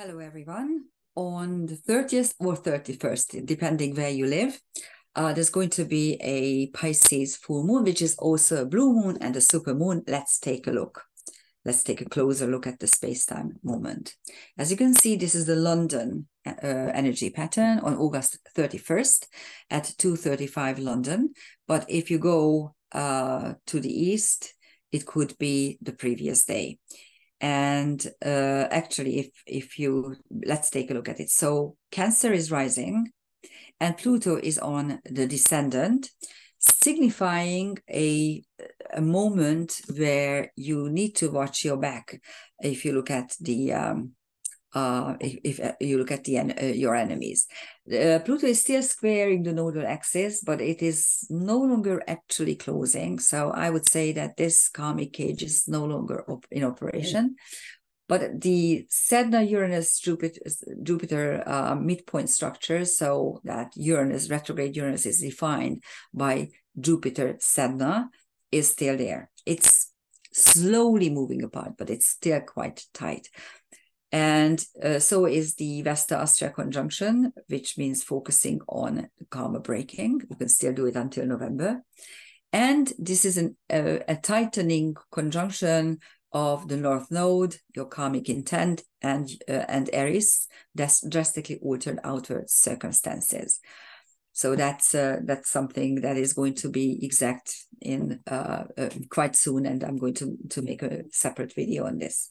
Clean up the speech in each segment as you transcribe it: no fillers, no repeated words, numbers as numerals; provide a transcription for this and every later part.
Hello, everyone. On the 30th or 31st, depending where you live, there's going to be a Pisces full moon, which is also a blue moon and a super moon. Let's take a look. Let's take a closer look at the space-time moment. As you can see, this is the London energy pattern on August 31st at 2:35 London. But if you go to the east, it could be the previous day. And actually, if you, let's take a look at it. So Cancer is rising and Pluto is on the descendant, signifying a moment where you need to watch your back. If you look at the if you look at the your enemies. Pluto is still squaring the nodal axis, but it is no longer actually closing. So I would say that this karmic cage is no longer in operation. But the Sedna Uranus Jupiter midpoint structure, so that Uranus, retrograde Uranus, is defined by Jupiter Sedna, is still there. It's slowly moving apart, but it's still quite tight. And so is the Vesta Astra conjunction, which means focusing on karma breaking. You can still do it until November. And this is a tightening conjunction of the North Node, your karmic intent, and Aries, that's drastically altered outward circumstances. So that's something that is going to be exact in quite soon, and I'm going to make a separate video on this.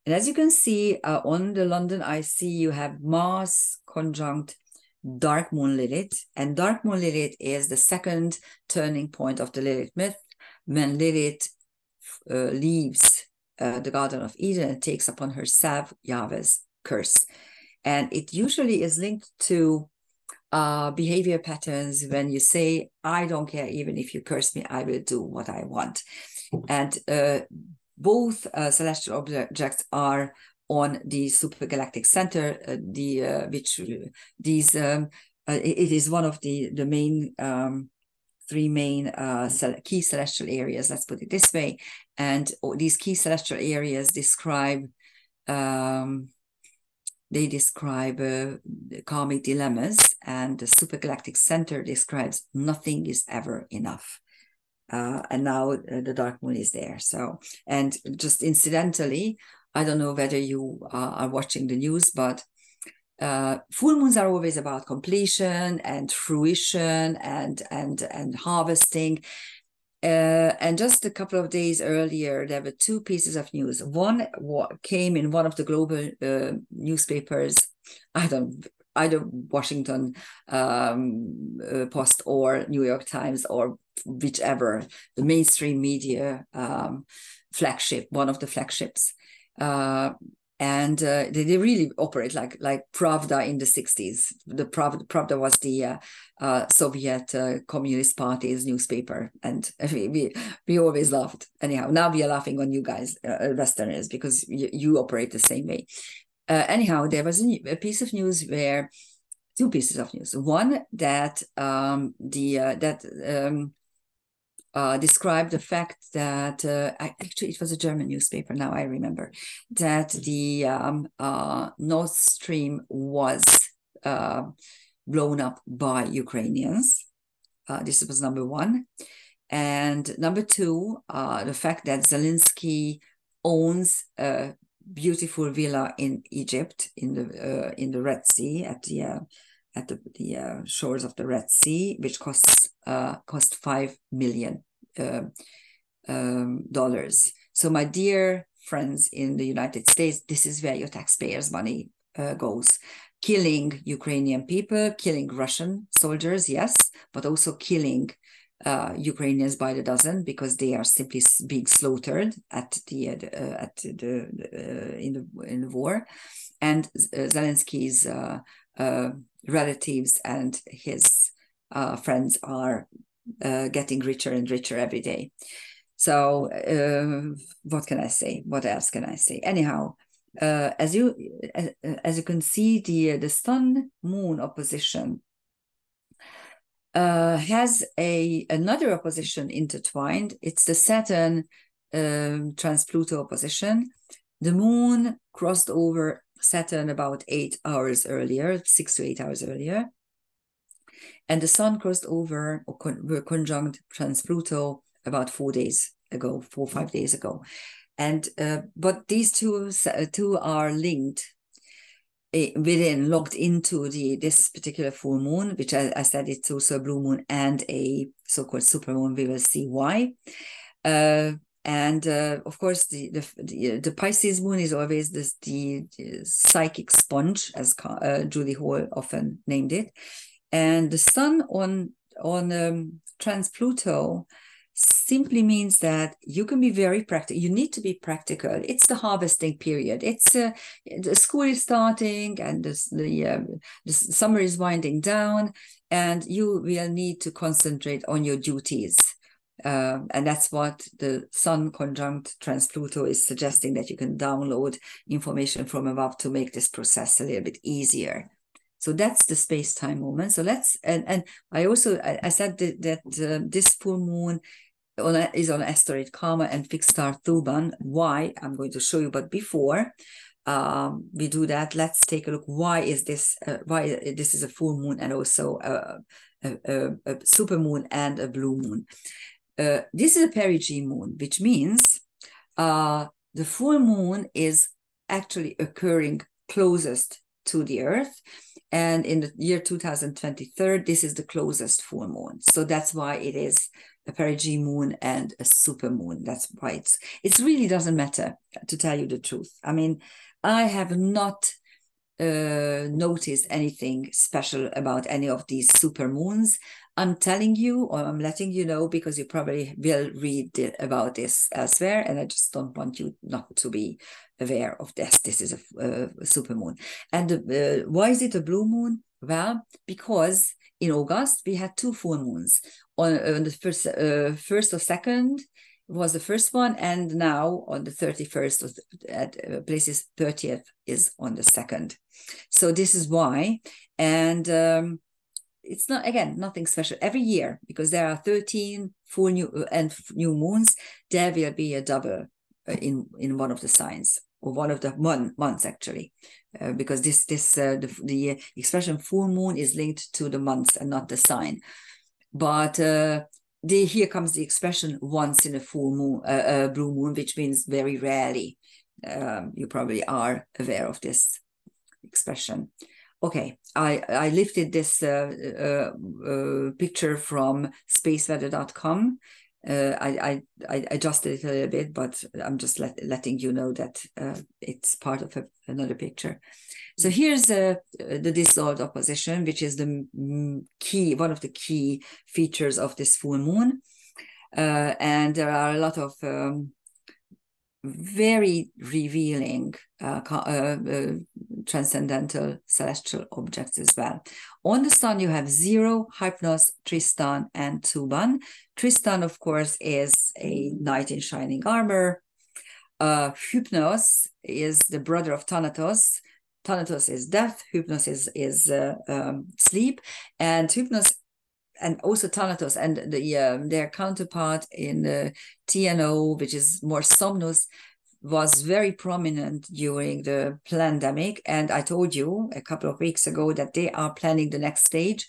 And as you can see on the London IC, you have Mars conjunct Dark Moon Lilith. And Dark Moon Lilith is the second turning point of the Lilith myth, when Lilith leaves the Garden of Eden and takes upon herself Yahweh's curse. And it usually is linked to behavior patterns when you say, I don't care, even if you curse me, I will do what I want. And both celestial objects are on the supergalactic center, it is one of the main three main key celestial areas, let's put it this way. And these key celestial areas describe karmic dilemmas, and the supergalactic center describes nothing is ever enough. And now the dark moon is there. So, and just incidentally, I don't know whether you are watching the news, but full moons are always about completion and fruition and harvesting. And just a couple of days earlier, there were two pieces of news. One came in one of the global newspapers, either Washington Post or New York Times or whichever, the mainstream media flagship, one of the flagships. And they really operate like Pravda in the 60s. The Pravda was the Soviet Communist Party's newspaper, and we always laughed. Anyhow, now we are laughing on you guys, Westerners, because you operate the same way. Anyhow, there was a piece of news where two pieces of news. One that described the fact that actually it was a German newspaper. Now I remember that the Nord Stream was blown up by Ukrainians. This was number one, and number two, the fact that Zelensky owns a beautiful villa in Egypt in the Red Sea at the shores of the Red Sea, which cost $5 million. So my dear friends in the United States, this is where your taxpayers' money goes. Killing Ukrainian people, killing Russian soldiers, yes, but also killing Ukrainians by the dozen, because they are simply being slaughtered in the war. And Zelensky's relatives and his friends are getting richer and richer every day. So what can I say? What else can I say? Anyhow, as you can see, the Sun-Moon opposition has another opposition intertwined. It's the Saturn trans-Pluto opposition. The Moon crossed over Saturn about 8 hours earlier, 6 to 8 hours earlier. And the sun crossed over, or were conjunct trans-Pluto about 4 days ago, 4 or 5 days ago. And but these two are linked within, locked into this particular full moon, which I said it's also a blue moon and a so-called super moon. We will see why. And of course, the Pisces moon is always the psychic sponge, as Julie Hall often named it. And the sun on trans-Pluto simply means that you can be very practical. You need to be practical. It's the harvesting period. It's the school is starting, and the summer is winding down, and you will need to concentrate on your duties. And that's what the sun conjunct trans-Pluto is suggesting, that you can download information from above to make this process a little bit easier. So that's the space-time moment. So let's, and I also, I said that this full moon is on asteroid Karma and fixed star Thuban. Why? I'm going to show you, but before we do that, let's take a look. Why is this? Why this is a full moon and also a super moon and a blue moon? This is a perigee moon, which means the full moon is actually occurring closest to the Earth. And in the year 2023, this is the closest full moon. So that's why it is a perigee moon and a super moon. That's why it really doesn't matter, to tell you the truth. I mean, I have not noticed anything special about any of these super moons. I'm telling you, or I'm letting you know, because you probably will read about this elsewhere, and I just don't want you not to be aware of this. This is a super moon. And why is it a blue moon? Well, because in August we had 2 full moons. On the first or second was the first one, and now on the 31st at places 30th is on the second. So this is why. And it's not, again, nothing special. Every year, because there are 13 full new moons, there will be a double in one of the signs, or one of the months actually, because the expression full moon is linked to the months and not the sign. But here comes the expression once in a full moon, blue moon, which means very rarely. You probably are aware of this expression. Okay, I lifted this picture from spaceweather.com. I adjusted it a little bit, but I'm just letting you know that it's part of another picture. So here's the dissolved opposition, which is the one of the key features of this full moon. And there are a lot of very revealing transcendental celestial objects as well. On the sun, you have Zero, Hypnos, Tristan, and Thuban. Tristan, of course, is a knight in shining armor. Hypnos is the brother of Thanatos. Thanatos is death. Hypnos is sleep. And Hypnos, and also Thanatos and their counterpart in the TNO, which is more Somnus, was very prominent during the pandemic. And I told you a couple of weeks ago that they are planning the next stage.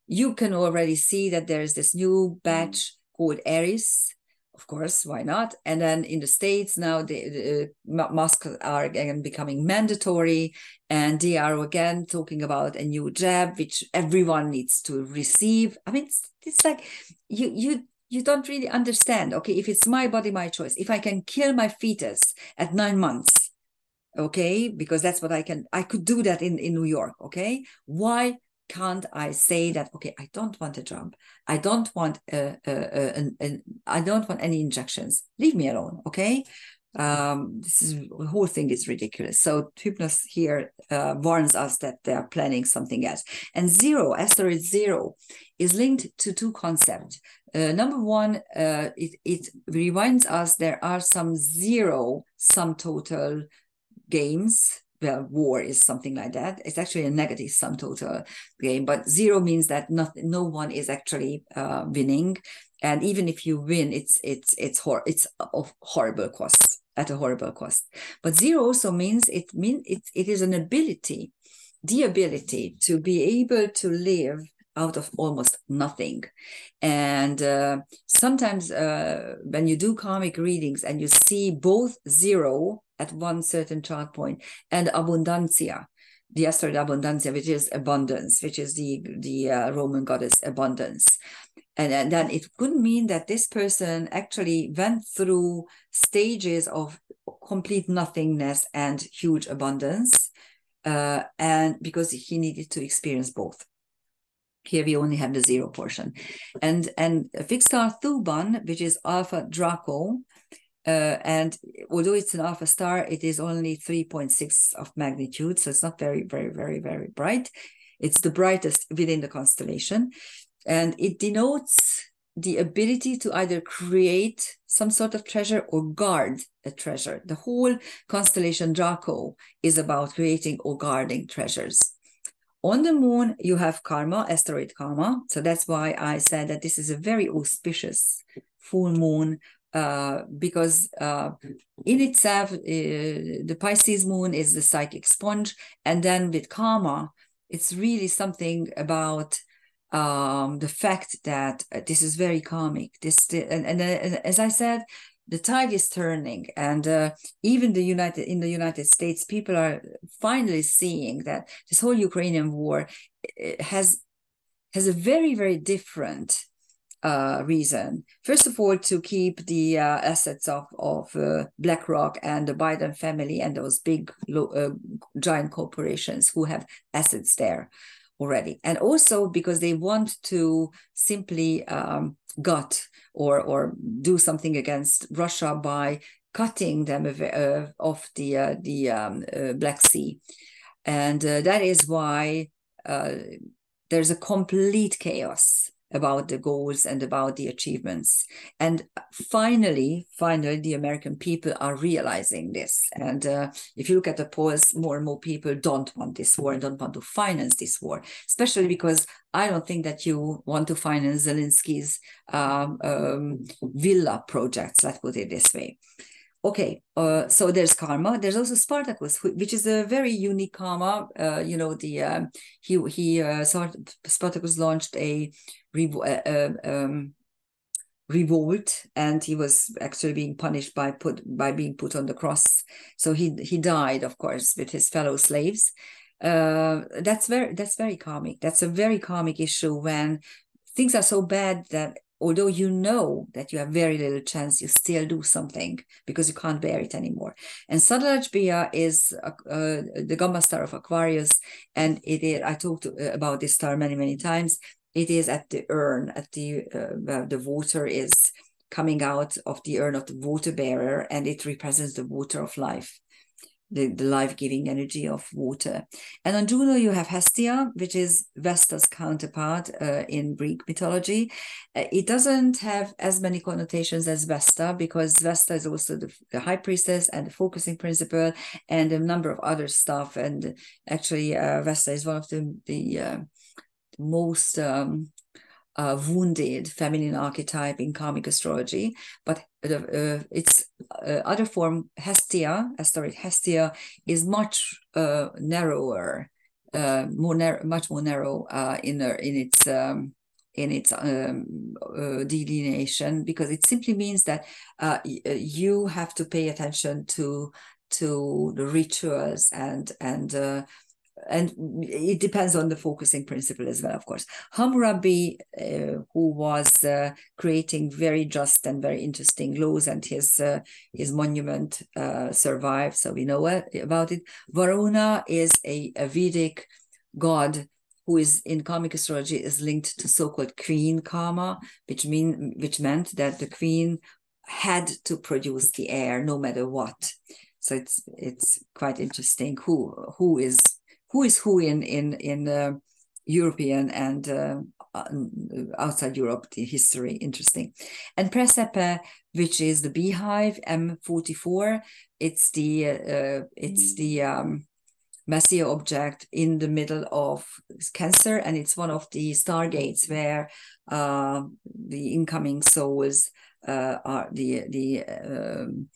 You can already see that there is this new batch called Aries. Of course, why not? And then in the States now, the masks are again becoming mandatory, and they are again talking about a new jab, which everyone needs to receive. I mean, it's like you don't really understand. Okay, if it's my body, my choice. If I can kill my fetus at 9 months, okay, because that's what I could do that in New York. Okay, why can't I say that, okay, I don't want a job, I don't want I don't want any injections, leave me alone, okay? The whole thing is ridiculous. So Hypnos here warns us that they are planning something else. And Zero, asteroid Zero, is linked to 2 concepts. Number one, it reminds us there are some zero sum total games. Well, war is something like that. It's actually a negative sum total game, but zero means that no one is actually winning, and even if you win, it's of horrible costs. at a horrible cost. But zero also means it is an ability, the ability to be able to live out of almost nothing. And sometimes when you do karmic readings and you see both zero at one certain chart point and abundancia, the asteroid abundancia, which is abundance, which is the Roman goddess abundance. And then it could mean that this person actually went through stages of complete nothingness and huge abundance, and because he needed to experience both. Here we only have the zero portion. And a fixed star Thuban, which is Alpha Draco, and although it's an alpha star, it is only 3.6 of magnitude, so it's not very, very, very, very bright. It's the brightest within the constellation, and it denotes the ability to either create some sort of treasure or guard a treasure. The whole constellation Draco is about creating or guarding treasures. On the moon, you have karma, asteroid karma. So that's why I said that this is a very auspicious full moon, because in itself, the Pisces moon is the psychic sponge. And then with karma, it's really something about the fact that this is very karmic. And as I said, the tide is turning, and even in the United States, people are finally seeing that this whole Ukrainian war has a very, very different reason. First of all, to keep the assets of BlackRock and the Biden family and those big giant corporations who have assets there already, and also because they want to simply gut or do something against Russia by cutting them off the Black Sea. And that is why there's a complete chaos about the goals and about the achievements. And finally, the American people are realizing this. And if you look at the polls, more and more people don't want this war and don't want to finance this war, especially because I don't think that you want to finance Zelensky's villa projects, let's put it this way. Okay, so there's karma. There's also Spartacus, which is a very unique karma. Spartacus launched a revolt, and he was actually being punished by being put on the cross. So he died, of course, with his fellow slaves. That's very karmic. That's a very karmic issue when things are so bad that although you know that you have very little chance, you still do something because you can't bear it anymore. And Sadrajbia is the gamma star of Aquarius, and it is, I talked about this star many, many times. It is at the urn, at the water is coming out of the urn of the water bearer, and it represents the water of life, the life-giving energy of water. And on Juno, you have Hestia, which is Vesta's counterpart in Greek mythology. It doesn't have as many connotations as Vesta, because Vesta is also the high priestess and the focusing principle and a number of other stuff. And actually, Vesta is one of the most wounded feminine archetype in karmic astrology, but its other form, Hestia, asteroid Hestia, is much narrower, much more narrow in its delineation, because it simply means that you have to pay attention to the rituals and it depends on the focusing principle as well, of course. Hammurabi, who was creating very just and very interesting laws, and his monument survived, so we know about it. Varuna is a Vedic god who is in karmic astrology is linked to so-called queen karma, which meant that the queen had to produce the heir no matter what. So it's quite interesting who is who in European and outside Europe, the history, interesting. And Prasepe, which is the beehive, M44, it's the Messier object in the middle of Cancer, and it's one of the stargates where the incoming souls are the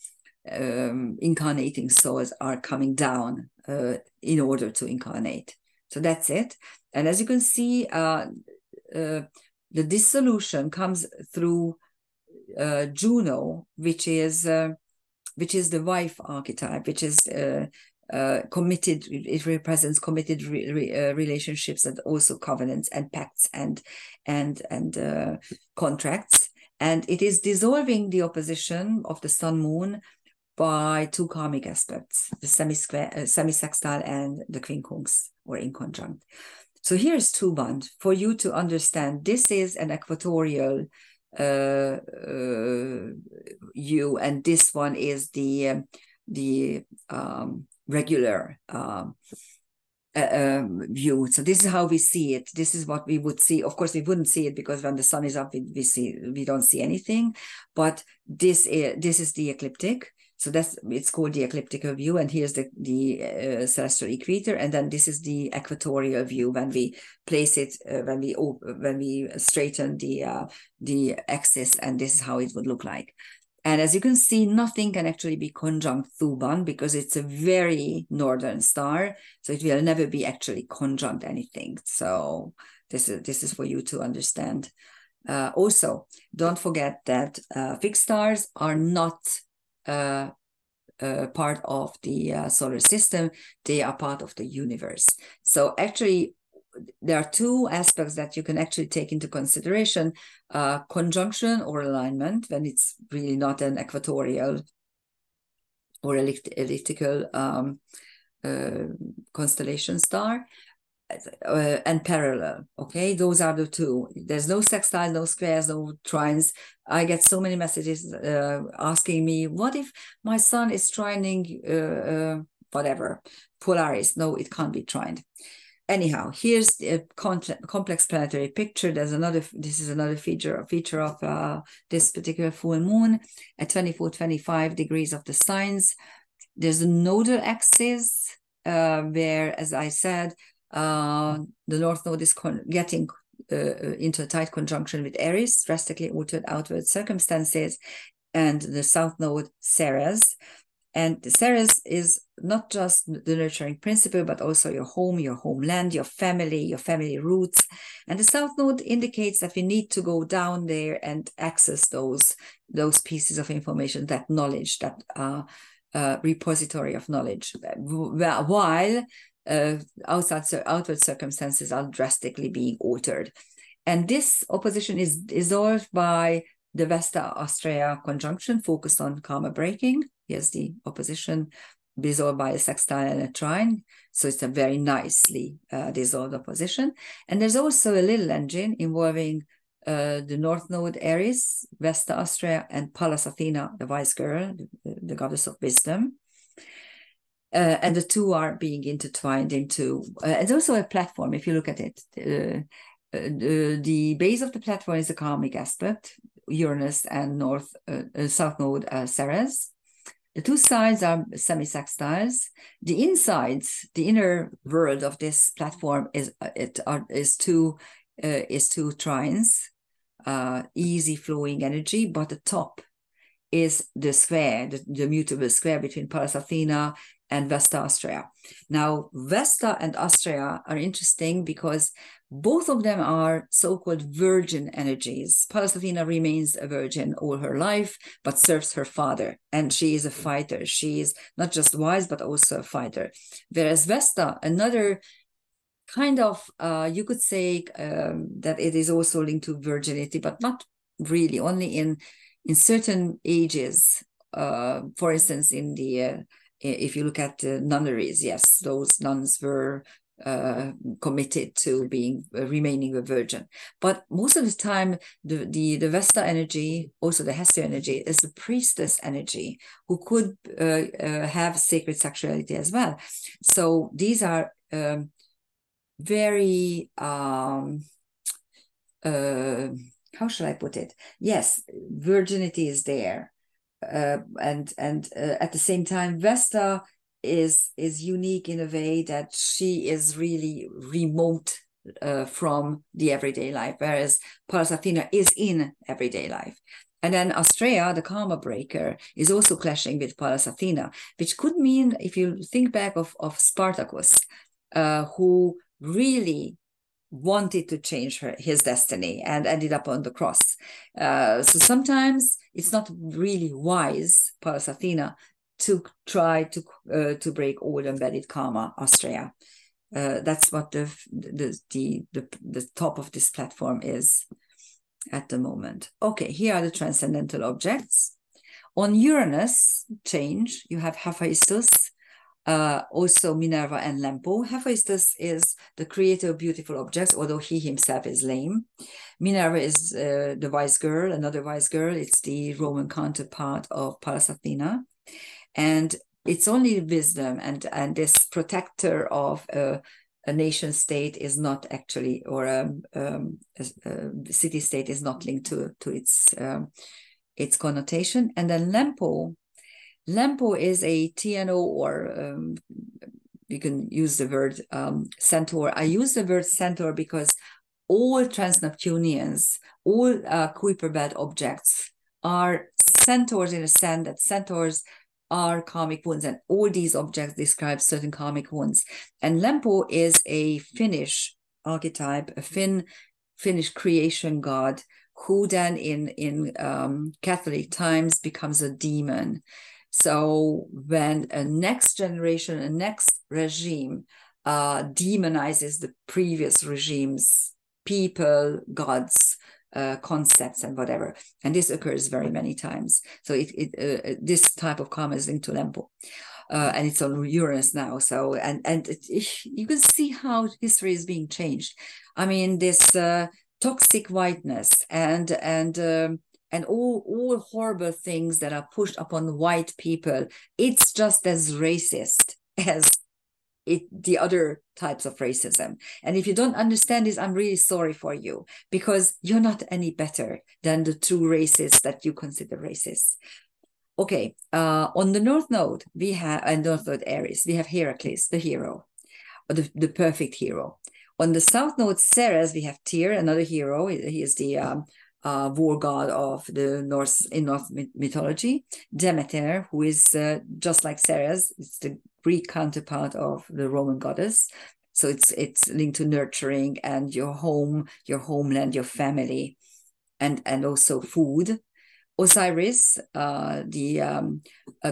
incarnating souls are coming down in order to incarnate. So that's it. And as you can see, the dissolution comes through Juno, which is the wife archetype, which is committed. It represents committed relationships and also covenants and pacts and contracts. And it is dissolving the opposition of the Sun Moon by two karmic aspects, the semi-sextile and the quincunx, or inconjunct. So here's Thuban for you to understand. This is an equatorial view, and this one is the regular view. So this is how we see it. This is what we would see. Of course, we wouldn't see it because when the sun is up, we don't see anything. But this is the ecliptic. So it's called the ecliptical view, and here's the celestial equator, and then this is the equatorial view when we place it, when we straighten the axis, and this is how it would look like. And as you can see, nothing can actually be conjunct Thuban because it's a very northern star, so it will never be actually conjunct anything. So this is for you to understand. Also, don't forget that fixed stars are not part of the solar system. They are part of the universe. So actually, there are two aspects that you can actually take into consideration: conjunction or alignment, when it's really not an equatorial or elliptical constellation star, and parallel. Okay, those are the two. There's no sextiles, no squares, no trines. I get so many messages asking me, what if my sun is trining whatever, Polaris? No, it can't be trined. Anyhow, here's the complex planetary picture. This is another feature of this particular full moon at 24-25 degrees of the signs. There's a nodal axis where, as I said, the North Node is getting into a tight conjunction with Aries, drastically altered outward circumstances, and the South Node, Ceres. And Ceres is not just the nurturing principle, but also your home, your homeland, your family roots. And the South Node indicates that we need to go down there and access those pieces of information, that knowledge, that repository of knowledge, while outward circumstances are drastically being altered. And this opposition is dissolved by the Vesta-Astrea conjunction focused on karma breaking. Here's the opposition dissolved by a sextile and a trine. So it's a very nicely dissolved opposition. And there's also a little engine involving the North Node Aries, Vesta-Astrea, and Pallas Athena, the wise girl, the goddess of wisdom. And the two are being intertwined into, it's also a platform, if you look at it. The base of the platform is a karmic aspect, Uranus and South Node Ceres. The two sides are semi-sextiles. The insides, the inner world of this platform is two trines, easy flowing energy, but the top is the square, the mutable square between Pallas Athena and Vesta Astrea. Now, Vesta and Astrea are interesting because both of them are so-called virgin energies. Pallas Athena remains a virgin all her life, but serves her father, and she is a fighter. She is not just wise, but also a fighter. Whereas Vesta, another kind of, you could say that it is also linked to virginity, but not really, only in certain ages. For instance, in the if you look at nunneries, yes, those nuns were committed to remaining a virgin. But most of the time, the Vesta energy, also the Hestia energy, is the priestess energy who could have sacred sexuality as well. So these are very how shall I put it? Yes, virginity is there. And at the same time, Vesta is unique in a way that she is really remote from the everyday life, whereas Pallas Athena is in everyday life. And then Astrea, the karma breaker, is also clashing with Pallas Athena, which could mean, if you think back of Spartacus, who really wanted to change his destiny and ended up on the cross. So sometimes it's not really wise, Pallas Athena, to try to break all embedded karma, Astrea. That's what the top of this platform is at the moment. Okay, here are the transcendental objects. On Uranus change, you have Hephaestus, also Minerva and Lempo. Hephaestus is the creator of beautiful objects, although he himself is lame. Minerva is the wise girl, another wise girl. It's the Roman counterpart of Pallas Athena. And it's only wisdom and this protector of a nation state is not actually, or a city state is not linked to its connotation. And then Lempo is a TNO, or you can use the word centaur. I use the word centaur because all trans-Neptunians, all Kuiper belt objects are centaurs, in a sense that centaurs are karmic wounds, and all these objects describe certain karmic wounds. And Lempo is a Finnish archetype, a Finnish creation god, who then in Catholic times becomes a demon. So when a next generation, a next regime demonizes the previous regime's people, gods, concepts and whatever, and this occurs very many times. So this type of karma is linked to Lempo, and it's on Uranus now. So you can see how history is being changed. I mean, this toxic whiteness and all horrible things that are pushed upon white people, it's just as racist as the other types of racism. And if you don't understand this, I'm really sorry for you, because you're not any better than the true racists that you consider racist. Okay, on the North Node, we have, and North Node Aries, we have Heracles, the hero, or the perfect hero. On the South Node Ceres, we have Tyr, another hero. He is the war god of the North mythology. Demeter, who is just like Ceres, it's the Greek counterpart of the Roman goddess. So it's linked to nurturing and your home, your homeland, your family, and also food. Osiris, the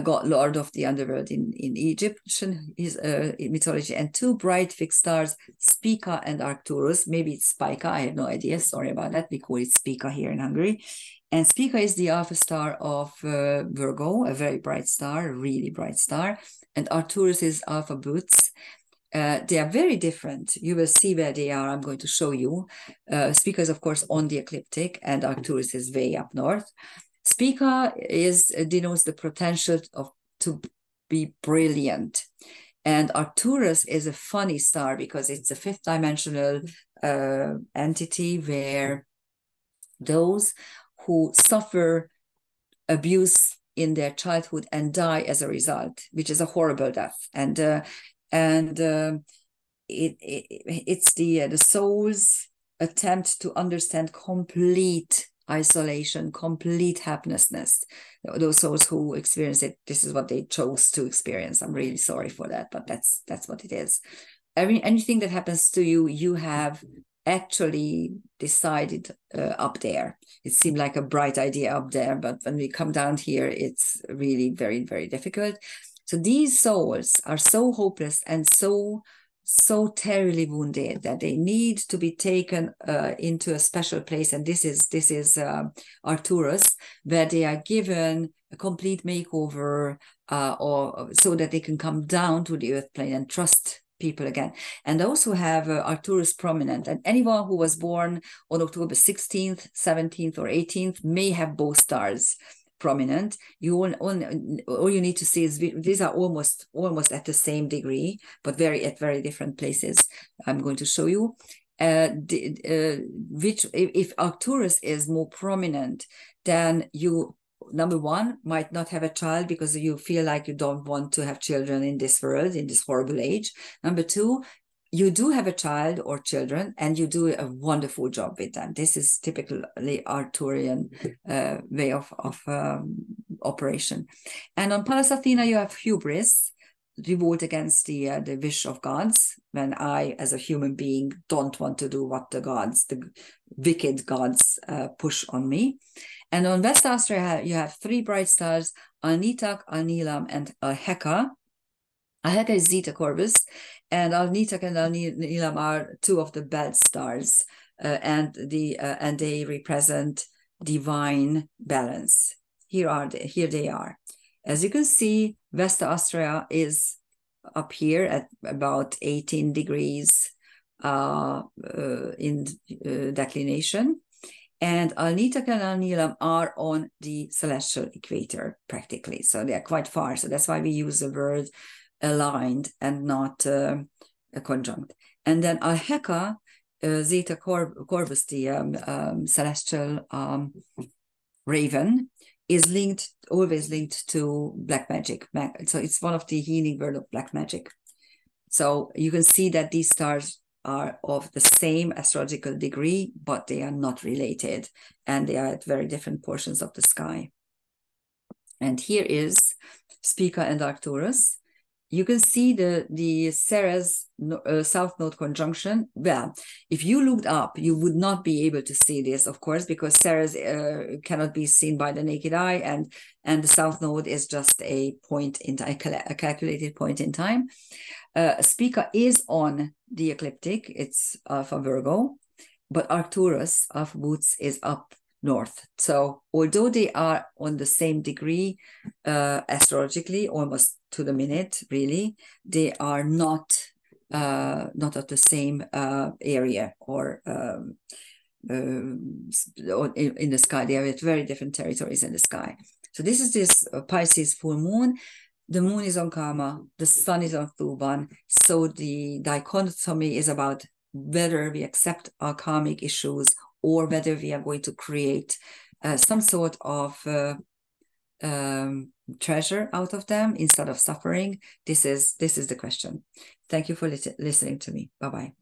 god lord of the underworld in Egyptian mythology, and two bright fixed stars, Spica and Arcturus. Maybe it's Spica, I have no idea. Sorry about that. We call it Spica here in Hungary. And Spica is the alpha star of Virgo, a very bright star, a really bright star. And Arcturus is Alpha Boots. They are very different. You will see where they are. I'm going to show you. Spica is, of course, on the ecliptic, and Arcturus is way up north. Spica denotes the potential to be brilliant. And Arcturus is a funny star because it's a fifth dimensional entity where those who suffer abuse in their childhood and die as a result, which is a horrible death. It's the soul's attempt to understand complete isolation, complete helplessness. Those souls who experience it, this is what they chose to experience. I'm really sorry for that, but that's what it is. Anything that happens to you, you have actually decided up there. It seemed like a bright idea up there, but when we come down here, it's really very, very difficult. So these souls are so hopeless and so terribly wounded that they need to be taken into a special place, and this is Arcturus, where they are given a complete makeover, or so that they can come down to the earth plane and trust people again. And also have Arcturus prominent, and anyone who was born on October 16th, 17th, or 18th may have both stars prominent. All you need to see is these are almost at the same degree, but at very different places. I'm going to show you which, if Arcturus is more prominent, then you, number one, might not have a child because you feel like you don't want to have children in this world, in this horrible age. Number two, you do have a child or children, and you do a wonderful job with them. This is typically Arcturian way of operation. And on Pallas Athena, you have hubris, revolt against the wish of gods, when I, as a human being, don't want to do what the gods, the wicked gods, push on me. And on Vesta Asteroid, you have three bright stars, Alnitak, Alnilam, and Alheka. Alheka is Zeta Corvus, and Alnitak and Alnilam are two of the belt stars, and they represent divine balance. Here they are. As you can see, Vesta Asteroid is up here at about 18 degrees in declination. And Alnitak and Alnilam are on the celestial equator, practically. So they are quite far. So that's why we use the word aligned and not a conjunct. And then Alheka, Zeta Corvus, the celestial raven, is always linked to black magic. So it's one of the healing word of black magic. So you can see that these stars are of the same astrological degree, but they are not related, and they are at very different portions of the sky. And here is Spica and Arcturus. You can see the Ceres South Node conjunction. Well, if you looked up, you would not be able to see this, of course, because Ceres cannot be seen by the naked eye, and the South Node is just a point in time, a calculated point in time. Spica is on the ecliptic, it's for Virgo, but Arcturus of Boots is up north. So although they are on the same degree astrologically, almost to the minute, really, they are not at the same area or in the sky. They are at very different territories in the sky. So this is this Pisces full moon. The moon is on Karma, the sun is on Thuban. So the dichotomy is about whether we accept our karmic issues or whether we are going to create some sort of treasure out of them instead of suffering. This is the question. Thank you for listening to me. Bye-bye.